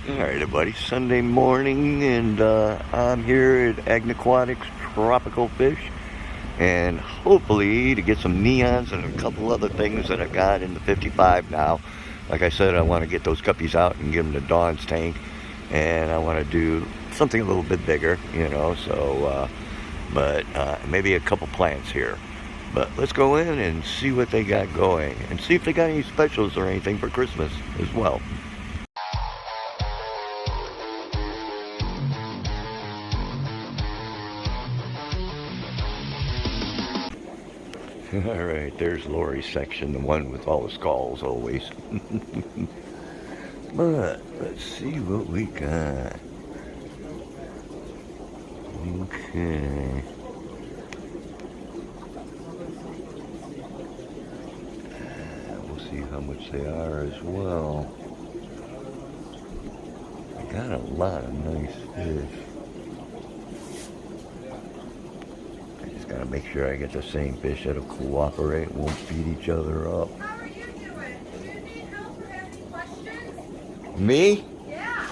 Alright everybody, Sunday morning, and I'm here at Agnoquatics Tropical Fish, and hopefully to get some neons and a couple other things that I got in the 55 now. Like I said, I want to get those guppies out and give them to Dawn's tank, and I want to do something a little bit bigger, you know, so, but maybe a couple plants here. But let's go in and see what they got going, and see if they got any specials or anything for Christmas as well. Alright, there's Lori's section, the one with all the skulls always. But, let's see what we got. Okay. We'll see how much they are as well. I got a lot of nice fish. Gotta make sure I get the same fish that'll cooperate, won't beat each other up. How are you doing? Do you need help or have any questions? Me? Yeah.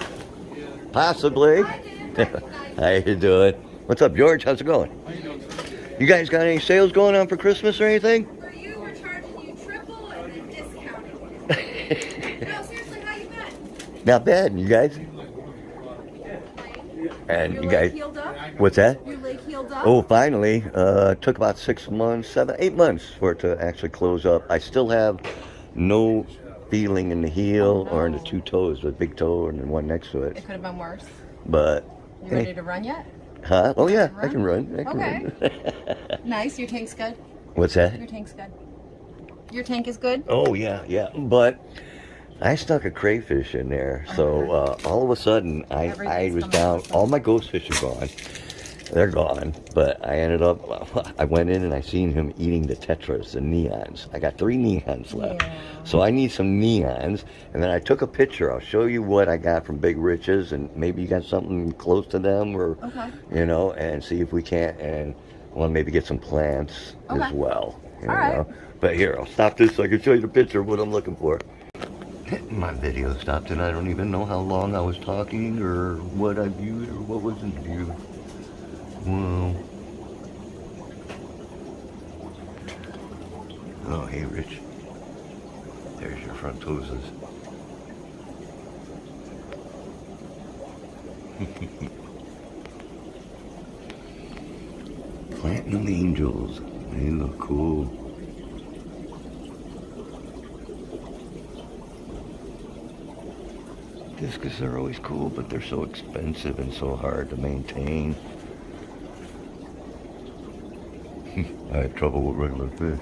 Possibly. How you doing? What's up, George? How's it going? How you doing, sir? You guys got any sales going on for Christmas or anything? For you, we're charging you triple and then discounting. No, seriously, how you been? Not bad, you guys? And Your you leg guys, healed up? what's that? Your leg healed up? Oh, finally. Took about 6 months, 7, 8 months for it to actually close up. I still have no feeling in the heel or in the two toes, the big toe and the one next to it. It could have been worse. But, You ready to run yet? huh? Oh yeah, Run? I can run. I can Okay. run. Nice. Your tank's good? What's that? Your tank's good. Your tank is good? Oh yeah, yeah. But I stuck a crayfish in there, so all of a sudden I was down. All my ghost fish are gone. They're gone. But I ended up. I went in and I seen him eating the tetras, the neons. I got 3 neons left, so I need some neons. And then I took a picture. I'll show you what I got from Big Riches, and maybe you got something close to them, or you know, and see if we can't. And well, maybe get some plants as well. You know? But here, I'll stop this so I can show you the picture of what I'm looking for. My video stopped and I don't even know how long I was talking or what I viewed or what wasn't viewed. Well. Oh, hey Rich. There's your front toeses. Platinum angels. They look cool. Discus are always cool, but they're so expensive and so hard to maintain. I had trouble with regular fish.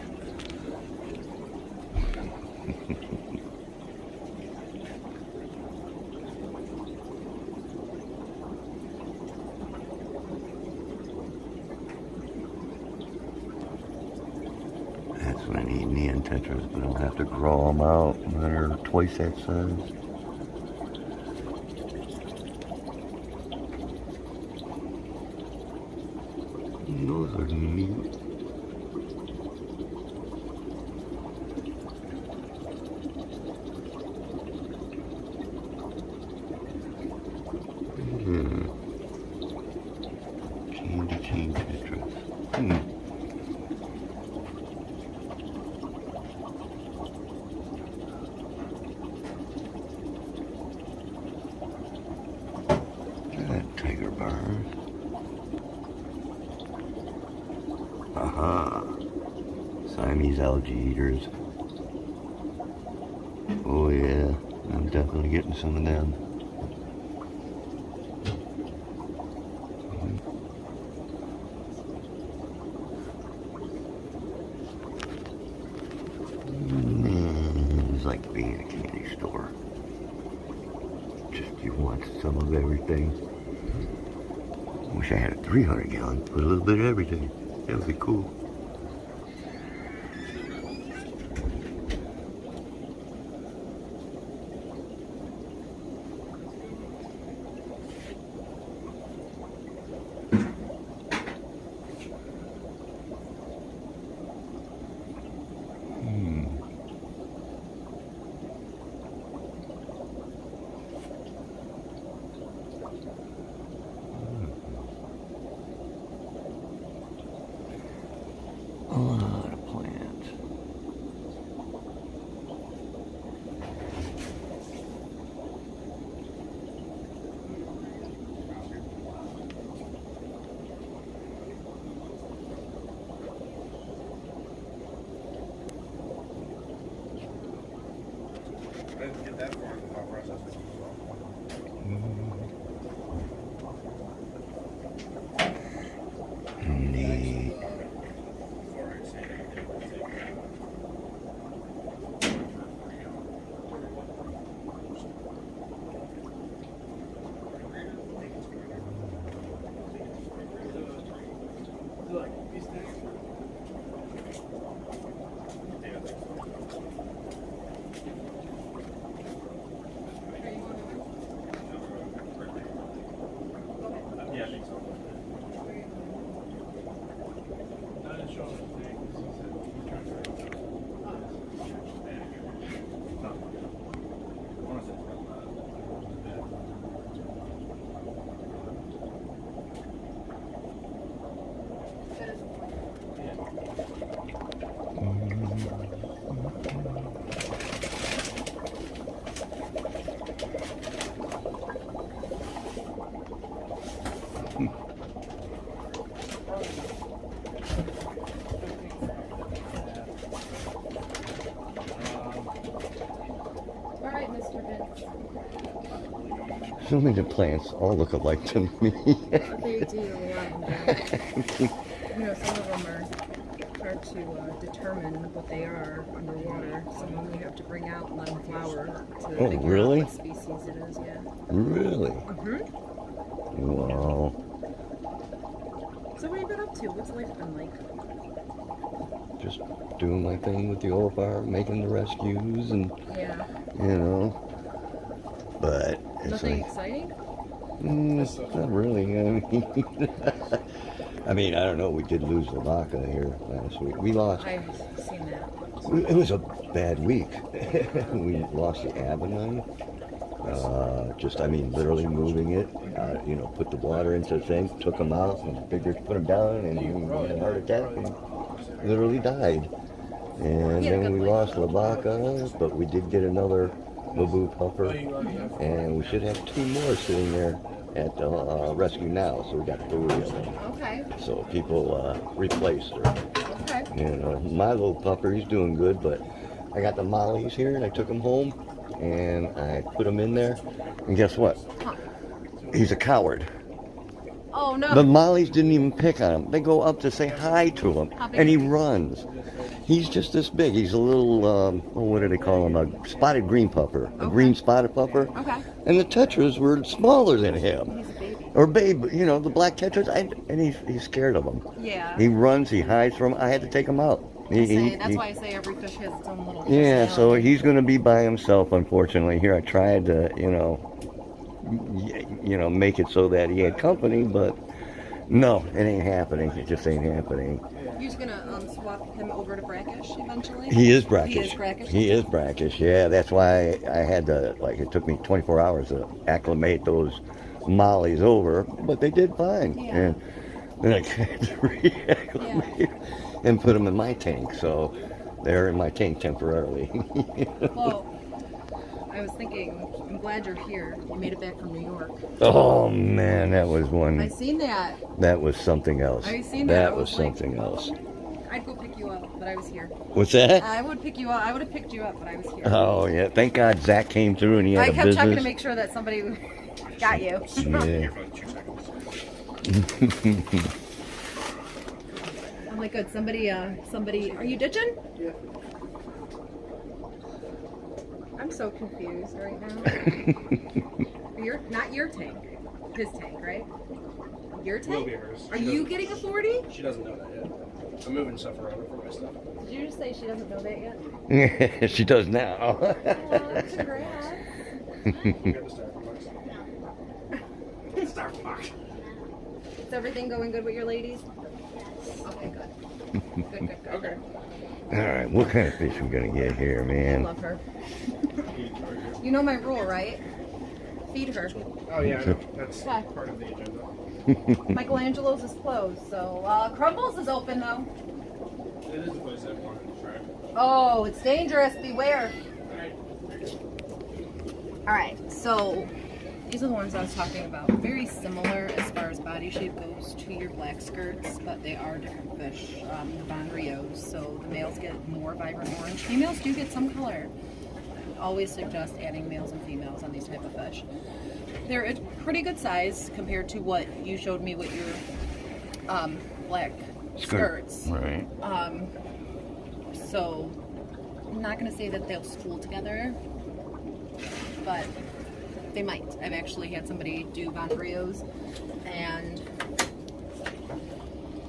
That's when I need neon tetras, but I'll have to grow them out. They're twice that size. Those are neat. Change interest. Tiger bars. Aha. Siamese algae eaters. Oh yeah, I'm definitely getting some of them. It's like being in a candy store. Just you want some of everything. Wish I had a 300 gallon, put a little bit of everything. That would be cool. So many plants all look alike to me. They do, a lot of them. You know, some of them are hard to determine what they are underwater. Some of them we have to bring out and let them flower to figure really? out what species it is, yeah. Really? Mm-hmm. Wow. So what have you been up to? What's life been like? Just doing my thing with the oil farm, making the rescues, and Yeah. you know. But it's Nothing like, exciting? not really. I mean, I don't know. We did lose the vaca here last week. We lost. I've seen that. It was a bad week. We lost the Avenine. I mean, literally moving it. You know, put the water into the thing, took them out, and figured put them down, and he had a heart attack and literally died. And then we lost La Vaca, but we did get another Babu puffer, and we should have 2 more sitting there at rescue now. So we got 3 of them. Okay. So people replaced her. Okay. You know, my little puffer, he's doing good, but I got the mollies here, and I took him home, and I put him in there, and guess what? Huh. He's a coward. Oh no. The mollies didn't even pick on him. They go up to say hi to him, How big and he is he? runs. He's just this big. He's a little, what do they call him? A spotted green puffer, a green spotted puffer. Okay. And the tetras were smaller than him. He's a baby. Or babe, you know, the black tetras, and he's scared of them. Yeah. He runs, he hides from 'em. I had to take him out. That's why I say every fish has its own little Yeah, so personality. he's going to be by himself, unfortunately. Here, I tried to, you know, make it so that he had company, but no, it ain't happening. It just ain't happening. You're just gonna swap him over to brackish eventually? He is brackish. He is brackish? He is brackish, yeah. That's why I had to, like, it took me 24 hours to acclimate those mollies over, but they did fine. Yeah. And then I had to reacclimate and put them in my tank, so they're in my tank temporarily. Well, I was thinking, I'm glad you're here. You made it back from New York. Oh man, that was one. I seen that. That was something else. I seen that. I was was like, something else. I'd go pick you up, but I was here. What's that? I would pick you up. I would have picked you up, but I was here. Oh yeah, thank God Zach came through and he had I a kept business. checking to make sure that somebody got you. Yeah. I'm like, good. Somebody. Are you ditching? Yeah. I'm so confused right now. Not your tank. His tank, right? Your tank? Will be hers. Are you getting a 40? She doesn't know that yet. I'm moving stuff around for my stuff. Did you just say she doesn't know that yet? She does now. Oh, congrats. We got the styrofoam box. Is everything going good with your ladies? Okay, good. Good. Okay. All right, what kind of fish we gonna get here, I man? love her. You know my rule, right? Feed her. Oh yeah, I know. That's Okay. part of the agenda. Michelangelo's is closed, so Crumbles is open though. It is the place I wanted to try. Oh, it's dangerous. Beware. All right, so these are the ones I was talking about. Very similar as far as body shape goes to your black skirts, but they are different fish. The Von Rios, so the males get more vibrant orange. Females do get some color. Always suggest adding males and females on these type of fish. They're a pretty good size compared to what you showed me with your black skirts. Right. So I'm not going to say that they'll school together, but they might. I've actually had somebody do Von Rios, and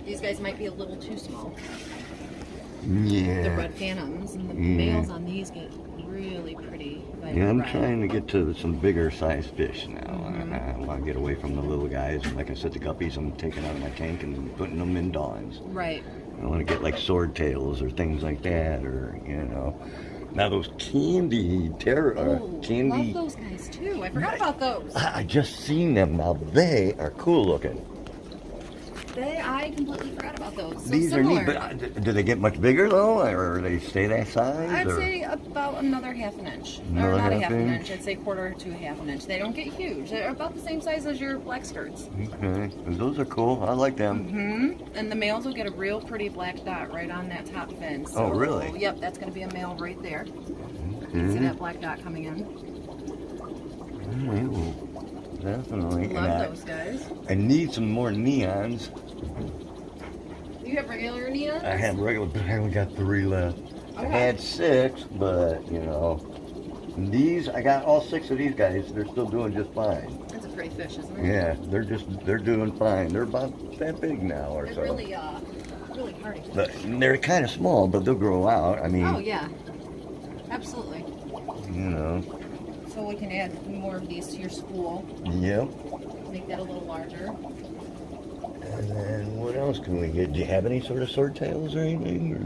these guys might be a little too small. Yeah. The red phantoms, and the males on these get really pretty. Yeah, I'm red. trying to get to some bigger size fish now. I want to get away from the little guys. And like I said, the guppies I'm taking out of my tank and putting them in dawns. Right. I want to get like swordtails or things like that, or you know. Now those candy candy. Love those guys too. I forgot about those. I just seen them now. They are cool looking. I completely forgot about those. So These similar. are neat, but do they get much bigger though, or they stay that size? I'd or? say about another half an inch. Another or not a half half an inch? inch. I'd say quarter to a half an inch. They don't get huge. They're about the same size as your black skirts. Okay, those are cool. I like them. And the males will get a real pretty black dot right on that top fin. So, Oh, really? Yep, that's going to be a male right there. You can see that black dot coming in. All right, well, definitely. Love those guys. I need some more neons. You have regular neons? I have regular, but I only got 3 left. I Okay. had 6, but you know, these, I got all 6 of these guys. They're still doing just fine. That's a pretty fish, isn't it? Yeah, they're doing fine. They're about that big now or They're so. really hardy. But they're kind of small, but they'll grow out. I mean, Oh yeah, absolutely. you know. So we can add more of these to your school. Yep. Make that a little larger. And then what else can we get? Do you have any sort of swordtails or anything? Or?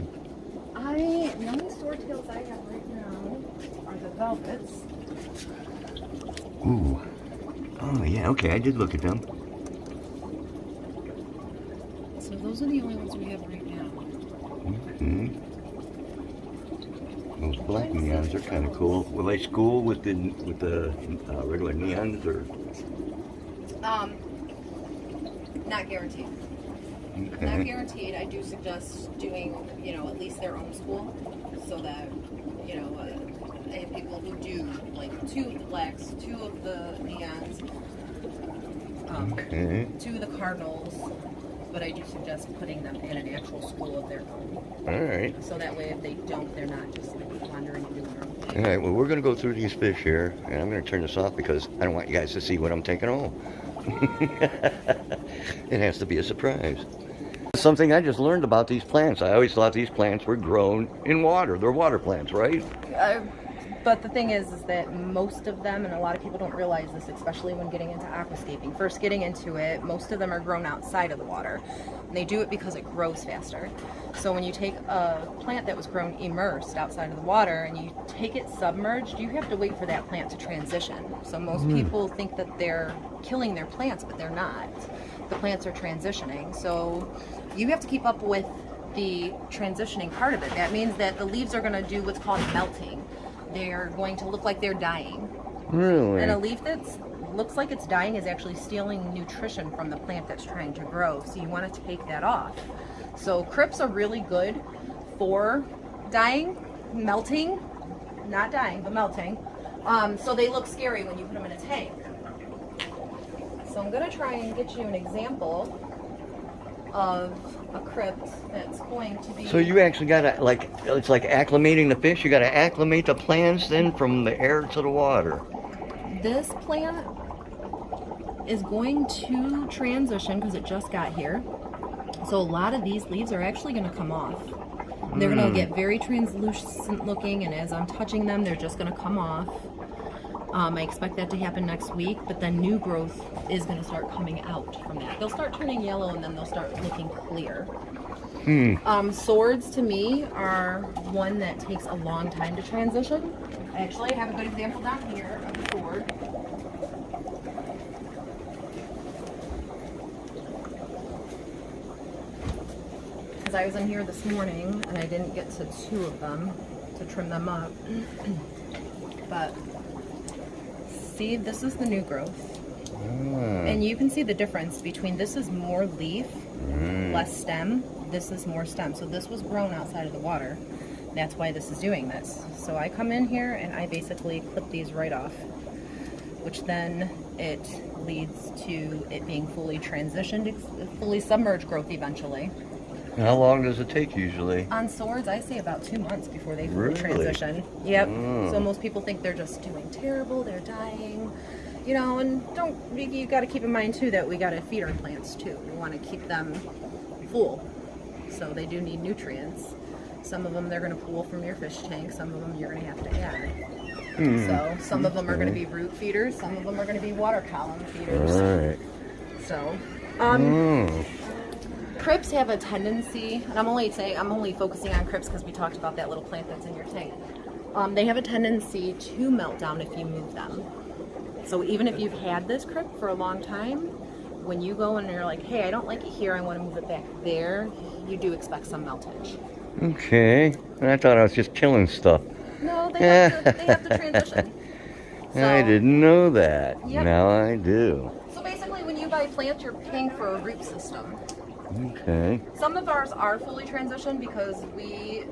The only swordtails I have right now are the velvets. Ooh. Oh yeah. Okay, I did look at them. So those are the only ones we have right now. Mm-hmm. Those black neons are kind of cool. Will they school with the regular neons or? Not guaranteed. Okay. Not guaranteed. I do suggest doing, at least their own school, so that, I have people who do like 2 of the blacks, 2 of the neons, Okay. 2 of the cardinals, but I do suggest putting them in an actual school of their own. All right. So that way, if they don't, they're not just like wandering and doing their own thing. All right. Well, we're gonna go through these fish here, and I'm gonna turn this off because I don't want you guys to see what I'm taking home. It has to be a surprise. Something I just learned about these plants. I always thought these plants were grown in water. They're water plants, right? But the thing is that most of them, and a lot of people don't realize this, especially when getting into aquascaping, first getting into it, most of them are grown outside of the water. And they do it because it grows faster. So when you take a plant that was grown immersed outside of the water and you take it submerged, you have to wait for that plant to transition. So most people think that they're killing their plants, but they're not. The plants are transitioning. So you have to keep up with the transitioning part of it. That means that the leaves are going to do what's called melting. They're going to look like they're dying. Really? And a leaf that looks like it's dying is actually stealing nutrition from the plant that's trying to grow. So you want to take that off. So crypts are really good for dying, melting, not dying, but melting. So they look scary when you put them in a tank. So I'm going to try and get you an example of a crypt that's going to be... So you actually gotta, it's like acclimating the fish. You gotta acclimate the plants then from the air to the water. This plant is going to transition because it just got here. So a lot of these leaves are actually going to come off. They're going to get very translucent looking, and as I'm touching them, they're just going to come off. I expect that to happen next week, but then new growth is going to start coming out from that. They'll start turning yellow, and then they'll start looking clear. Swords, to me, are one that takes a long time to transition. Actually, I have a good example down here of a sword. Because I was in here this morning, and I didn't get to 2 of them to trim them up. But see, this is the new growth. And you can see the difference between this is more leaf, less stem. This is more stem. So this was grown outside of the water. That's why this is doing this. So I come in here and I basically clip these right off, which then it leads to it being fully transitioned, fully submerged growth eventually. How long does it take usually? On swords, I say about 2 months before they fully Really? transition. Yep. So most people think they're just doing terrible, they're dying, and you got to keep in mind too that we got to feed our plants too. We want to keep them full. So they do need nutrients. Some of them they're going to pull from your fish tank, some of them you're going to have to add. So some of them are going to be root feeders, some of them are going to be water column feeders. All right. So, crypts have a tendency, and I'm only focusing on crypts because we talked about that little plant that's in your tank. They have a tendency to melt down if you move them. So even if you've had this crypt for a long time, when you go and you're like, hey, I don't like it here, I want to move it back there, you do expect some meltage. Okay. I thought I was just killing stuff. No, they have to transition. So, I didn't know that. Yep. Now I do. So basically when you buy plants, you're paying for a root system. Okay. Some of ours are fully transitioned because we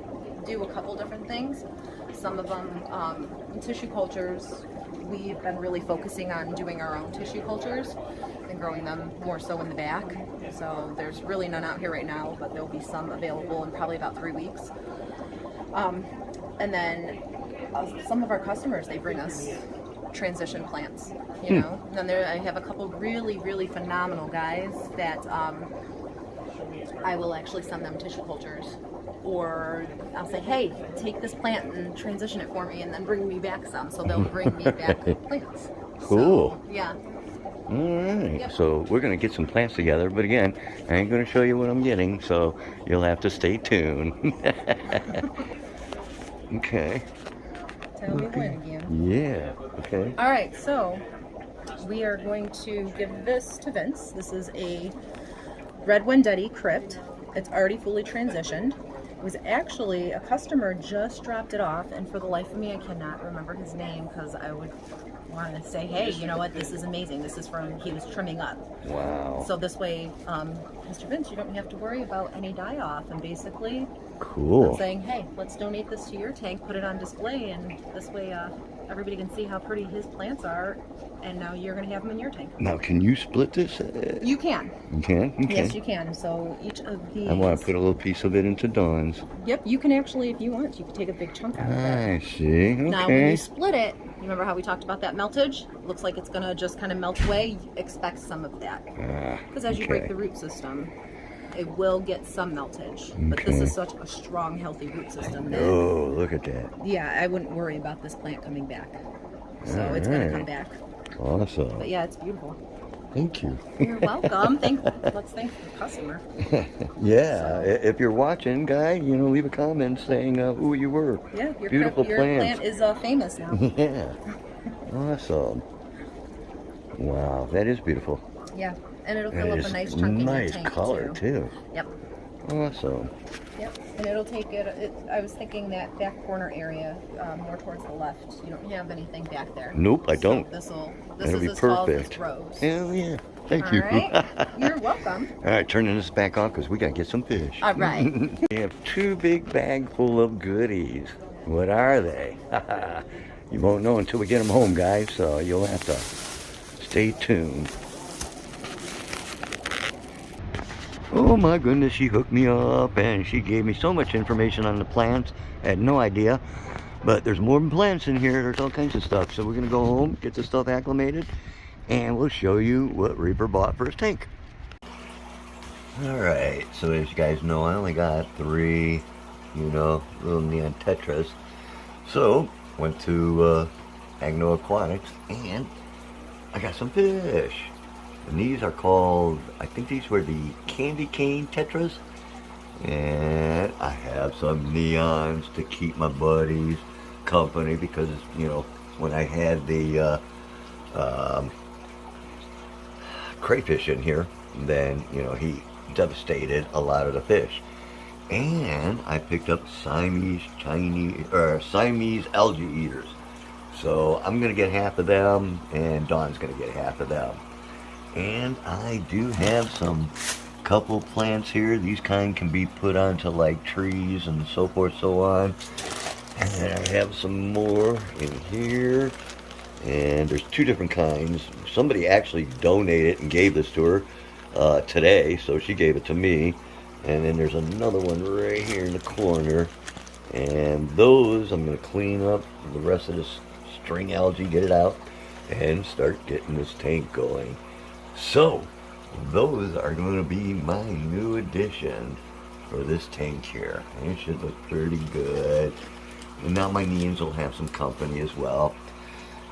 do a couple different things. Some of them, tissue cultures, we've been really focusing on doing our own tissue cultures and growing them more so in the back. So there's really none out here right now, but there'll be some available in probably about 3 weeks. And then some of our customers, they bring us transition plants, you know. And then I have a couple really, really phenomenal guys that I will actually send them tissue cultures. Or I'll say, hey, take this plant and transition it for me and then bring me back some. So they'll bring me back plants. Cool. So, yeah. All right, Yep. so we're going to get some plants together, but again, I ain't going to show you what I'm getting, so you'll have to stay tuned. Okay. Tell me when again. Yeah, okay. All right, so we are going to give this to Vince. This is a red Wendetti crypt. It's already fully transitioned. It was actually, a customer just dropped it off, and for the life of me, I cannot remember his name because I would want to say, hey, you know what, this is amazing. This is from, he was trimming up. Wow. So this way, Mr. Vince, you don't have to worry about any die-off, and basically, Cool. I'm saying, hey, let's donate this to your tank, put it on display, and this way everybody can see how pretty his plants are, and now you're going to have them in your tank. Now, can you split this? You can. You can? Okay. Yes, you can. So each of these... I want to put a little piece of it into Dawn's. Yep, you can actually, if you want, you can take a big chunk out of it. I see. Now, when Okay. you split it, you remember how we talked about that meltage? Looks like it's going to just kind of melt away. Expect some of that. Because as you break the root system, it will get some meltage. But this Okay. is such a strong, healthy root system that, Oh, look at that. yeah, I wouldn't worry about this plant coming back. So it's going to come Alright. back. Awesome. But yeah, it's beautiful. Thank you. You're welcome. Let's thank the customer. Yeah, if you're watching, guy, you know, leave a comment saying who you were. Yeah, your Beautiful your plants. plant is famous now. Yeah. Awesome. Wow, that is beautiful. Yeah, and it'll That fill up is a nice chunk in your nice tank color too. Yep. Awesome. Yep, and it'll take it. I was thinking that back corner area, more towards the left. You don't have anything back there. Nope, I don't. This That'll is be as tall as perfect. this rose. Hell yeah. Thank All you. right. You're welcome. All right, turning this back on because we got to get some fish. All right. We have 2 big bags full of goodies. What are they? You won't know until we get them home, guys, so you'll have to stay tuned. Oh my goodness, she hooked me up and she gave me so much information on the plants. I had no idea. But there's more than plants in here. There's all kinds of stuff. So we're going to go home, get the stuff acclimated, and we'll show you what Reaper bought for his tank. Alright, so as you guys know, I only got 3, you know, little neon tetras. So, went to Agnoquatics and I got some fish. And these are called, I think these were the candy cane tetras. And I have some neons to keep my buddies company because, you know, when I had the crayfish in here, then, you know, he devastated a lot of the fish. And I picked up Siamese algae eaters. So I'm going to get half of them and Dawn's going to get half of them. And I do have some couple plants here. These kind can be put onto like trees and so forth, so on. And then I have some more in here. And there's 2 different kinds. Somebody actually donated and gave this to her today, so she gave it to me. And then there's another one right here in the corner. And those I'm going to clean up the rest of this string algae, get it out, and start getting this tank going. So, those are going to be my new addition for this tank here. It should look pretty good. And now my neons will have some company as well.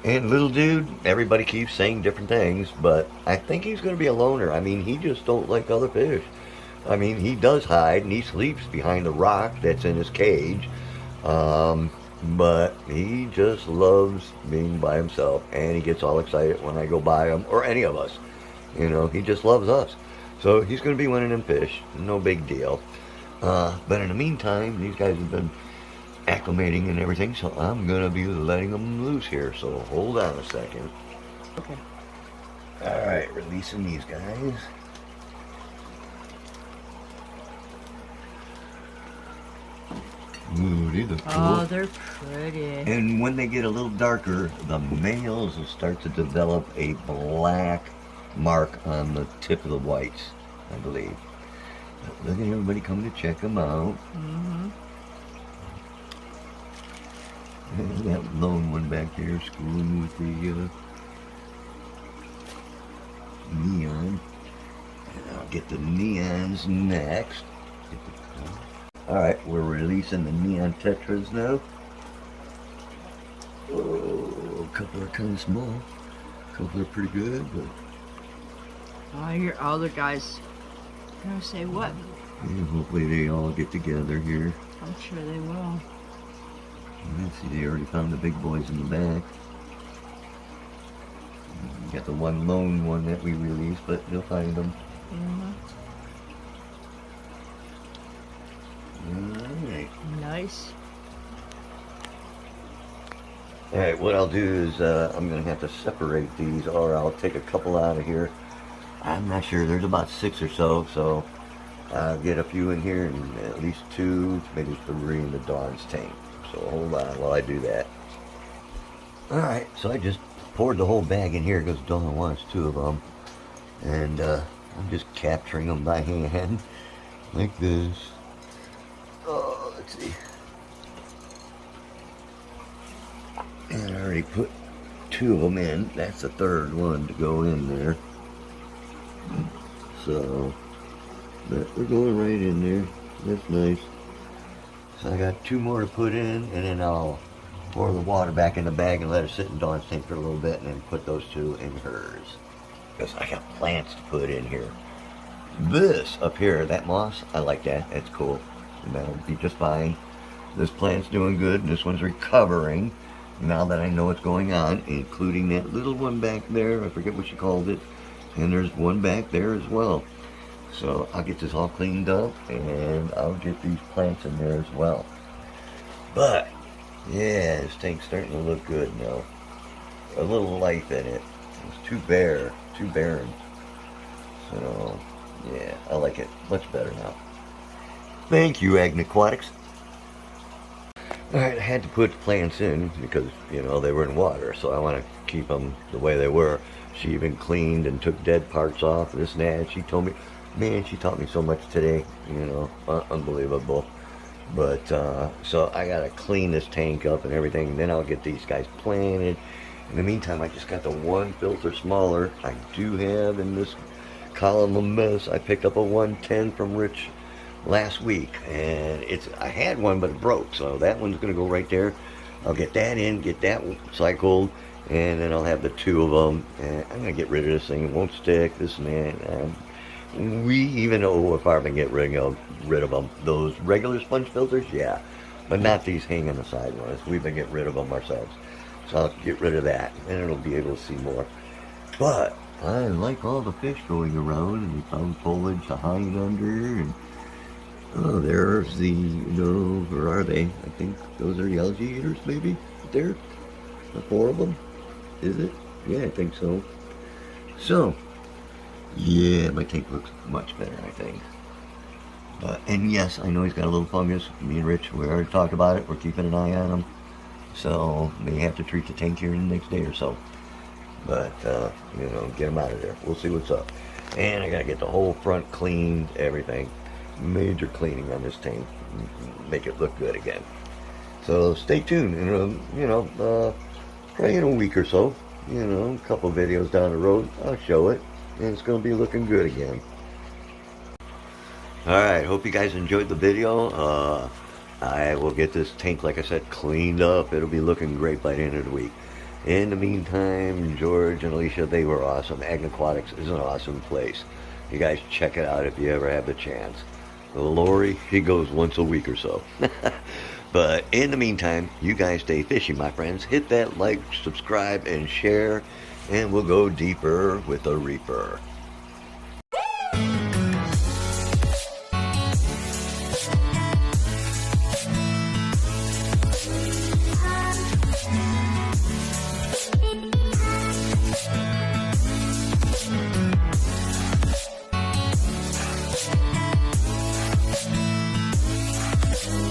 And little dude, everybody keeps saying different things, but I think he's going to be a loner. I mean, he just don't like other fish. I mean, he does hide and he sleeps behind a rock that's in his cage. But he just loves being by himself, and he gets all excited when I go by him, or any of us. You know, he just loves us. So he's going to be one of them fish. No big deal. But in the meantime, these guys have been acclimating and everything, so I'm going to be letting them loose here. So hold on a second. Okay. Alright, releasing these guys. Ooh, these are cool. Oh, they're pretty. And when they get a little darker, the males will start to develop a black mark on the tip of the whites, I believe. But look at everybody coming to check them out. Mm-hmm. And that lone one back there schooling with the neon. And I'll get the neons next. Alright, we're releasing the neon tetras now. Oh, a couple are kind of small. A couple are pretty good, but Oh, your other guys. I'm gonna say what? yeah, hopefully they all get together here. I'm sure they will. Let's see, they already found the big boys in the back. We got the one lone one that we released, but they'll find them. Mm-hmm. Alright. Nice. Alright, what I'll do is I'm going to have to separate these, or I'll take a couple out of here. I'm not sure, there's about 6 or so, so I'll get a few in here and at least 2, maybe 3 in the Dawn's tank. So hold on while I do that. Alright, so I just poured the whole bag in here because Dawn wants 2 of them. And I'm just capturing them by hand, like this. Oh, let's see. And I already put 2 of them in. That's the 3rd one to go in there. So, but they're going right in there. That's nice. So I got 2 more to put in, and then I'll pour the water back in the bag and let it sit in Dawn's tank for a little bit, and then put those 2 in hers. Because I got plants to put in here. This up here, that moss, I like that. That's cool. And that'll be just fine. This plant's doing good, and this one's recovering. Now that I know what's going on, including that little one back there, I forget what she called it, and there's one back there as well. So I'll get this all cleaned up, and I'll get these plants in there as well. But yeah, this tank's starting to look good now. A little life in it. It's too bare, too barren. So yeah, I like it much better now. Thank you, Agnoquatics. Alright, I had to put the plants in because, you know, they were in water, so I want to keep them the way they were. She even cleaned and took dead parts off, this and that. She told me, man, she taught me so much today, you know, unbelievable. But, so I got to clean this tank up and everything, and then I'll get these guys planted. In the meantime, I just got the one filter smaller. I do have in this column of mess, I picked up a 110 from Rich last week, and I had one, but it broke, so that one's going to go right there. I'll get that in, get that cycled, and then I'll have the 2 of them, and I'm going to get rid of this thing. It won't stick, this and that. We even know if I can get rid of them. Those regular sponge filters, yeah, but not these hang on the side ones. We've been getting rid of them ourselves, so I'll get rid of that, and it'll be able to see more. But I like all the fish going around, and we found foliage to hide under, and oh, there's the, where are they? I think those are the algae eaters, maybe? There? The 4 of them? Is it? Yeah, I think so. So, yeah, my tank looks much better, I think. And yes, I know he's got a little fungus. Me and Rich, we already talked about it. We're keeping an eye on him. So, may have to treat the tank here in the next day or so. But, get him out of there. We'll see what's up. And I gotta get the whole front cleaned, everything. Major cleaning on this tank, make it look good again. So stay tuned, probably in a week or so, a couple videos down the road, I'll show it, and it's going to be looking good again. Alright, hope you guys enjoyed the video. I will get this tank, like I said, cleaned up. It'll be looking great by the end of the week. In the meantime, George and Alicia, they were awesome. Agnoquatics is an awesome place. You guys check it out if you ever have the chance. Lori, she goes once a week or so. But in the meantime, you guys stay fishy, my friends. Hit that like, subscribe, and share, and we'll go deeper with the Reaper.